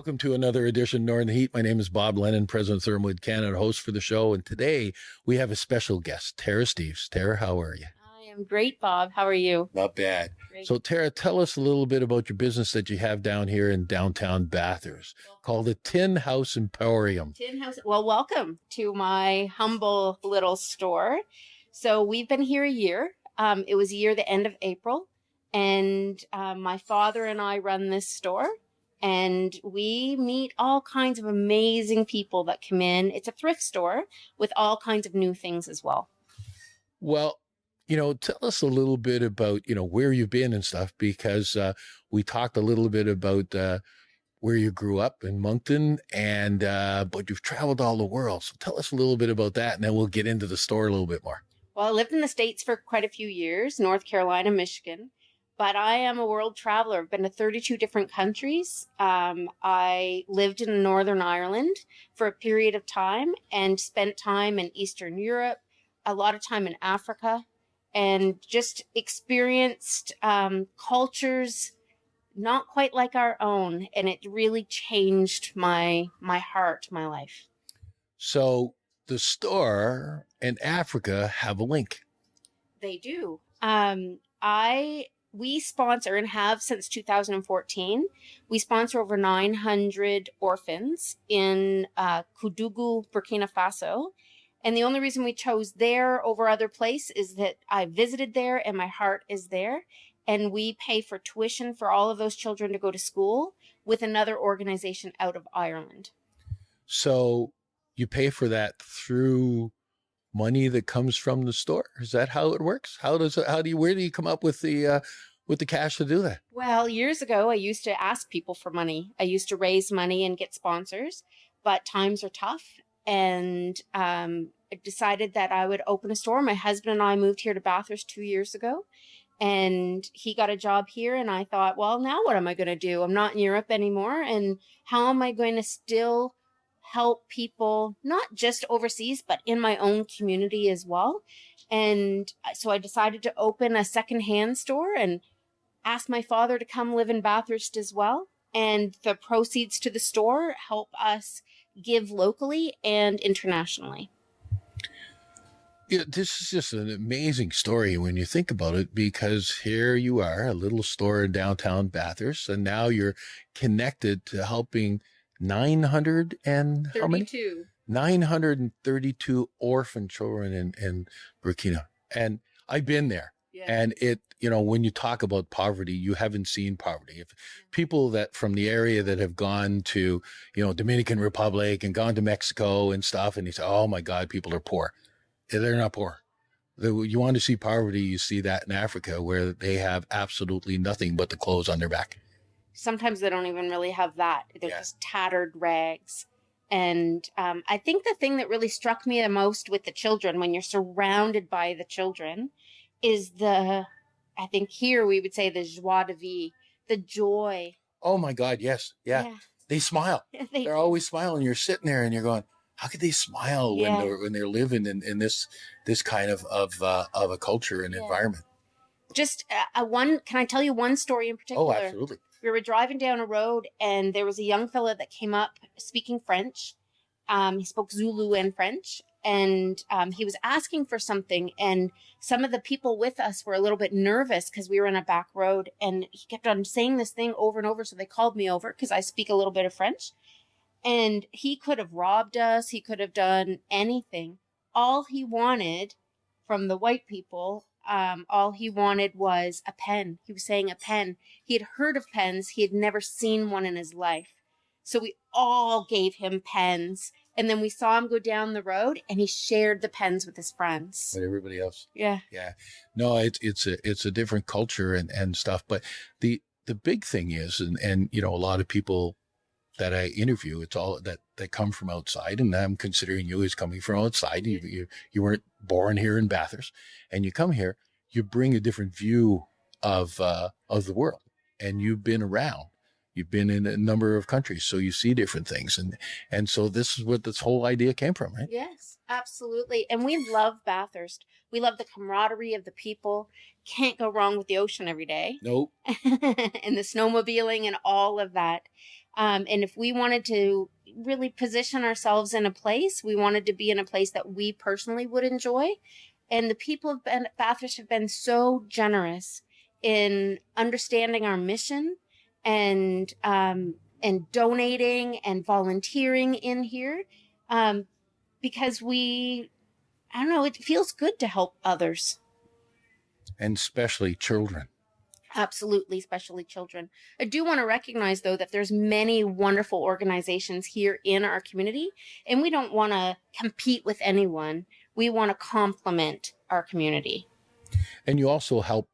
Welcome to another edition of Northern Heat. My name is Bob Lennon, President of ThermalWood Canada, host for the show. And today we have a special guest, Tara Steeves. Tara, how are you? I am great, Bob. How are you? Not bad. Great. So, Tara, tell us a little bit about your business that you have down here in downtown Bathurst called the Tin House Emporium. Tin House. Well, welcome to my humble little store. So we've been here a year. It was a year the end of April. And my father and I run this store. And we meet all kinds of amazing people that come in. It's a thrift store with all kinds of new things as well. Well, tell us a little bit about, where you've been and stuff, because we talked a little bit about where you grew up in Moncton, and but you've traveled all the world. So tell us a little bit about that, and then we'll get into the store a little bit more. Well, I lived in the States for quite a few years, North Carolina, Michigan. But I am a world traveler. I've been to 32 different countries. I lived in Northern Ireland for a period of time and spent time in Eastern Europe, a lot of time in Africa, and just experienced cultures not quite like our own. And it really changed my heart, my life. So the store and Africa have a link. They do. We sponsor and have since 2014. We sponsor over 900 orphans in Koudougou, Burkina Faso. And the only reason we chose there over other place is that I visited there and my heart is there. And we pay for tuition for all of those children to go to school with another organization out of Ireland. So you pay for that through money that comes from the store? Is that how it works? Where do you come up with the cash to do that? Well, years ago, I used to ask people for money. I used to raise money and get sponsors, but times are tough. And I decided that I would open a store. My husband and I moved here to Bathurst 2 years ago, and he got a job here. And I thought, well, now what am I going to do? I'm not in Europe anymore. And how am I going to still help people, not just overseas, but in my own community as well? And so I decided to open a secondhand store and asked my father to come live in Bathurst as well. And the proceeds to the store help us give locally and internationally. Yeah, this is just an amazing story when you think about it, because here you are, a little store in downtown Bathurst, and now you're connected to helping 932 orphan children in Burkina. And I've been there. Yeah. And when you talk about poverty, you haven't seen poverty. If people that from the area that have gone to, Dominican Republic and gone to Mexico and stuff, and they say, oh my God, people are poor. They're not poor. You want to see poverty, you see that in Africa, where they have absolutely nothing but the clothes on their back. Sometimes they don't even really have that. They're just tattered rags. And I think the thing that really struck me the most with the children, when you're surrounded by the children, is I think here we would say the joie de vivre, the joy. Oh my God, yes. Yeah. They smile. They're always smiling. You're sitting there and you're going, how could they smile when they're living in this kind of a culture and environment? Just can I tell you one story in particular? Oh, absolutely. We were driving down a road and there was a young fella that came up speaking French. He spoke Zulu and French, and he was asking for something. And some of the people with us were a little bit nervous because we were in a back road, and he kept on saying this thing over and over. So they called me over because I speak a little bit of French, and he could have robbed us. He could have done anything. All he wanted from the white people, all he wanted was a pen. He was saying a pen. He had heard of pens. He had never seen one in his life. So we all gave him pens. And then we saw him go down the road and he shared the pens with his friends. With everybody else. Yeah. Yeah. No, it's a different culture and stuff. But the big thing is, and a lot of people that I interview, it's all that come from outside, and I'm considering you as coming from outside. You weren't born here in Bathurst, and you come here, you bring a different view of the world, and you've been around. You've been in a number of countries, so you see different things. And so this is what this whole idea came from, right? Yes, absolutely. And we love Bathurst. We love the camaraderie of the people. Can't go wrong with the ocean every day. Nope. And the snowmobiling and all of that. And if we wanted to really position ourselves in a place, we wanted to be in a place that we personally would enjoy. And the people of Bathurst have been so generous in understanding our mission and donating and volunteering in here, because I don't know, it feels good to help others. And especially children. Absolutely, especially children. I do want to recognize, though, that there's many wonderful organizations here in our community, and we don't want to compete with anyone. We want to complement our community. And you also help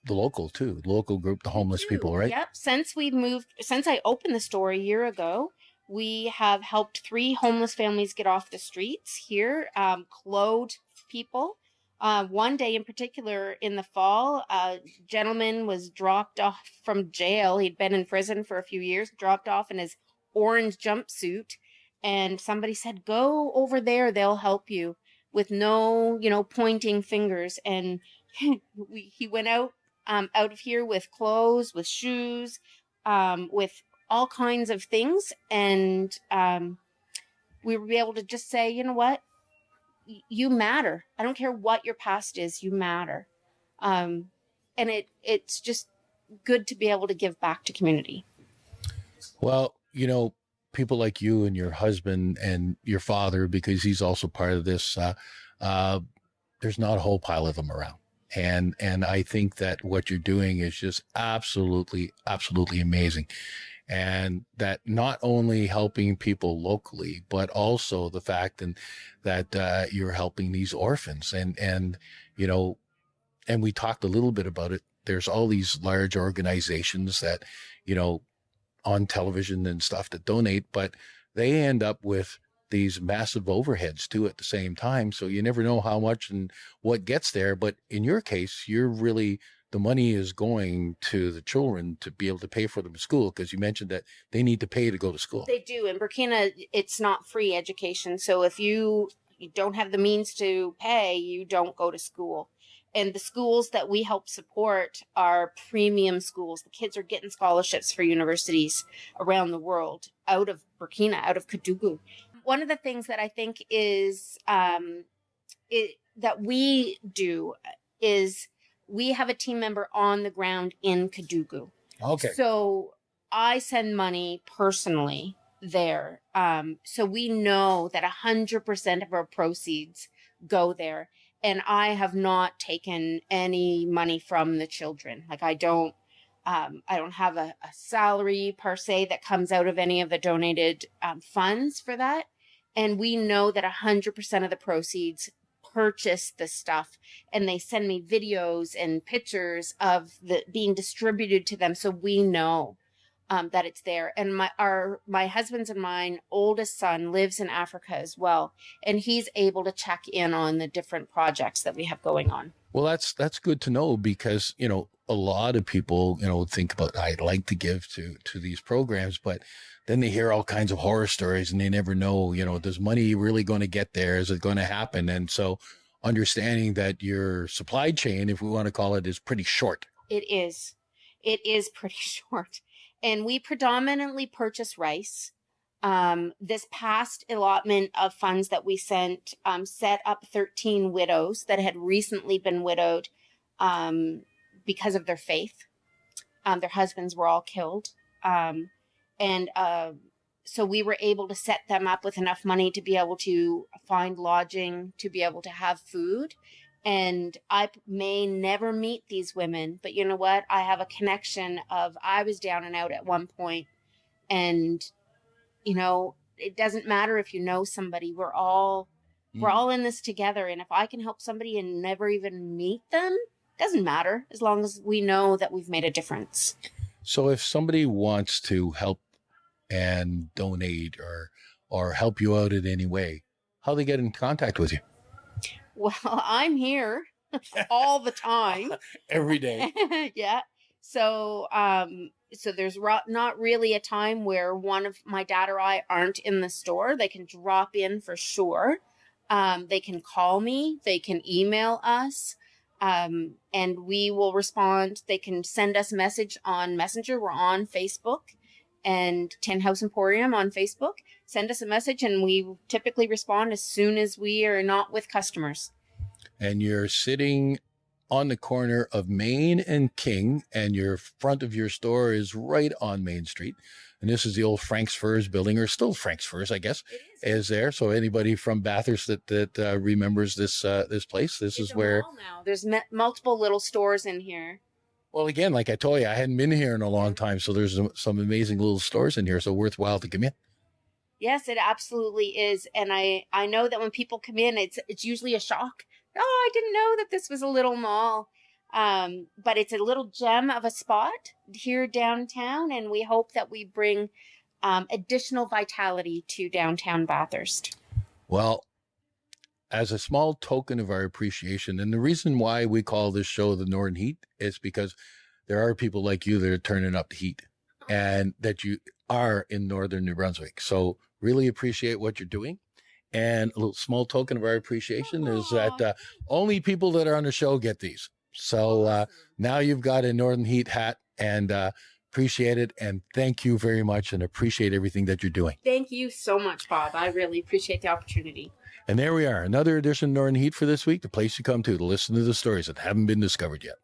the local too, the local group, the homeless people, right? Yep. Since I opened the store a year ago, we have helped 3 homeless families get off the streets here, clothed people. One day in particular in the fall, a gentleman was dropped off from jail. He'd been in prison for a few years, dropped off in his orange jumpsuit. And somebody said, go over there, they'll help you, with no, pointing fingers. And he went out of here with clothes, with shoes, with all kinds of things. And we were able to just say, you know what? You matter. I don't care what your past is. You matter. And it's just good to be able to give back to community. Well, people like you and your husband and your father, because he's also part of this, there's not a whole pile of them around. And I think that what you're doing is just absolutely, absolutely amazing. And that not only helping people locally, but also the fact that you're helping these orphans. And we talked a little bit about it. There's all these large organizations that, on television and stuff that donate, but they end up with these massive overheads too at the same time. So you never know how much and what gets there. But in your case, the money is going to the children to be able to pay for them in school, because you mentioned that they need to pay to go to school. They do. In Burkina, it's not free education. So if you don't have the means to pay, you don't go to school. And the schools that we help support are premium schools. The kids are getting scholarships for universities around the world, out of Burkina, out of Kédougou. One of the things that I think is that we do is we have a team member on the ground in Kédougou. Okay. So I send money personally there. So we know that 100% of our proceeds go there. And I have not taken any money from the children. Like I don't have a salary per se that comes out of any of the donated funds for that. And we know that 100% of the proceeds purchase the stuff, and they send me videos and pictures of the being distributed to them. So we know that it's there. And my husband's and mine oldest son lives in Africa as well, and he's able to check in on the different projects that we have going on. Well, that's good to know, because a lot of people think about, I'd like to give to these programs, but then they hear all kinds of horror stories and they never know, does money really going to get there? Is it going to happen? And so understanding that your supply chain, if we want to call it, is pretty short. It is pretty short. And we predominantly purchase rice. This past allotment of funds that we sent set up 13 widows that had recently been widowed because of their faith. Their husbands were all killed. So we were able to set them up with enough money to be able to find lodging, to be able to have food. And I may never meet these women, but you know what? I have a connection I was down and out at one point, and it doesn't matter if you know somebody. We're all in this together. And if I can help somebody and never even meet them, it doesn't matter, as long as we know that we've made a difference. So if somebody wants to help and donate or help you out in any way, how do they get in contact with you? Well, I'm here all the time. Every day. Yeah. So there's not really a time where one of my dad or I aren't in the store. They can drop in for sure. They can call me. They can email us. And we will respond. They can send us a message on Messenger. We're on Facebook. and Tin House Emporium on Facebook. Send us a message, and we typically respond as soon as we are not with customers. And you're sitting on the corner of Main and King, and your front of your store is right on Main Street. And this is the old Frank's Furs building, or still Frank's Furs, I guess, is there. So anybody from Bathurst that remembers this place, this is where. Now there's multiple little stores in here. Well, again, like I told you, I hadn't been here in a long time, so there's some amazing little stores in here, so worthwhile to come in. Yes, it absolutely is, and I know that when people come in, it's usually a shock. Oh, I didn't know that this was a little mall. But it's a little gem of a spot here downtown, and we hope that we bring additional vitality to downtown Bathurst. Well, as a small token of our appreciation, and the reason why we call this show the Northern Heat is because there are people like you that are turning up the heat, and that you are in Northern New Brunswick. So really appreciate what you're doing. And a little small token of our appreciation is that only people that are on the show get these. So now you've got a Northern Heat hat, and appreciate it. And thank you very much, and appreciate everything that you're doing. Thank you so much, Bob. I really appreciate the opportunity. And there we are, another edition of Northern Heat for this week, the place you come to listen to the stories that haven't been discovered yet.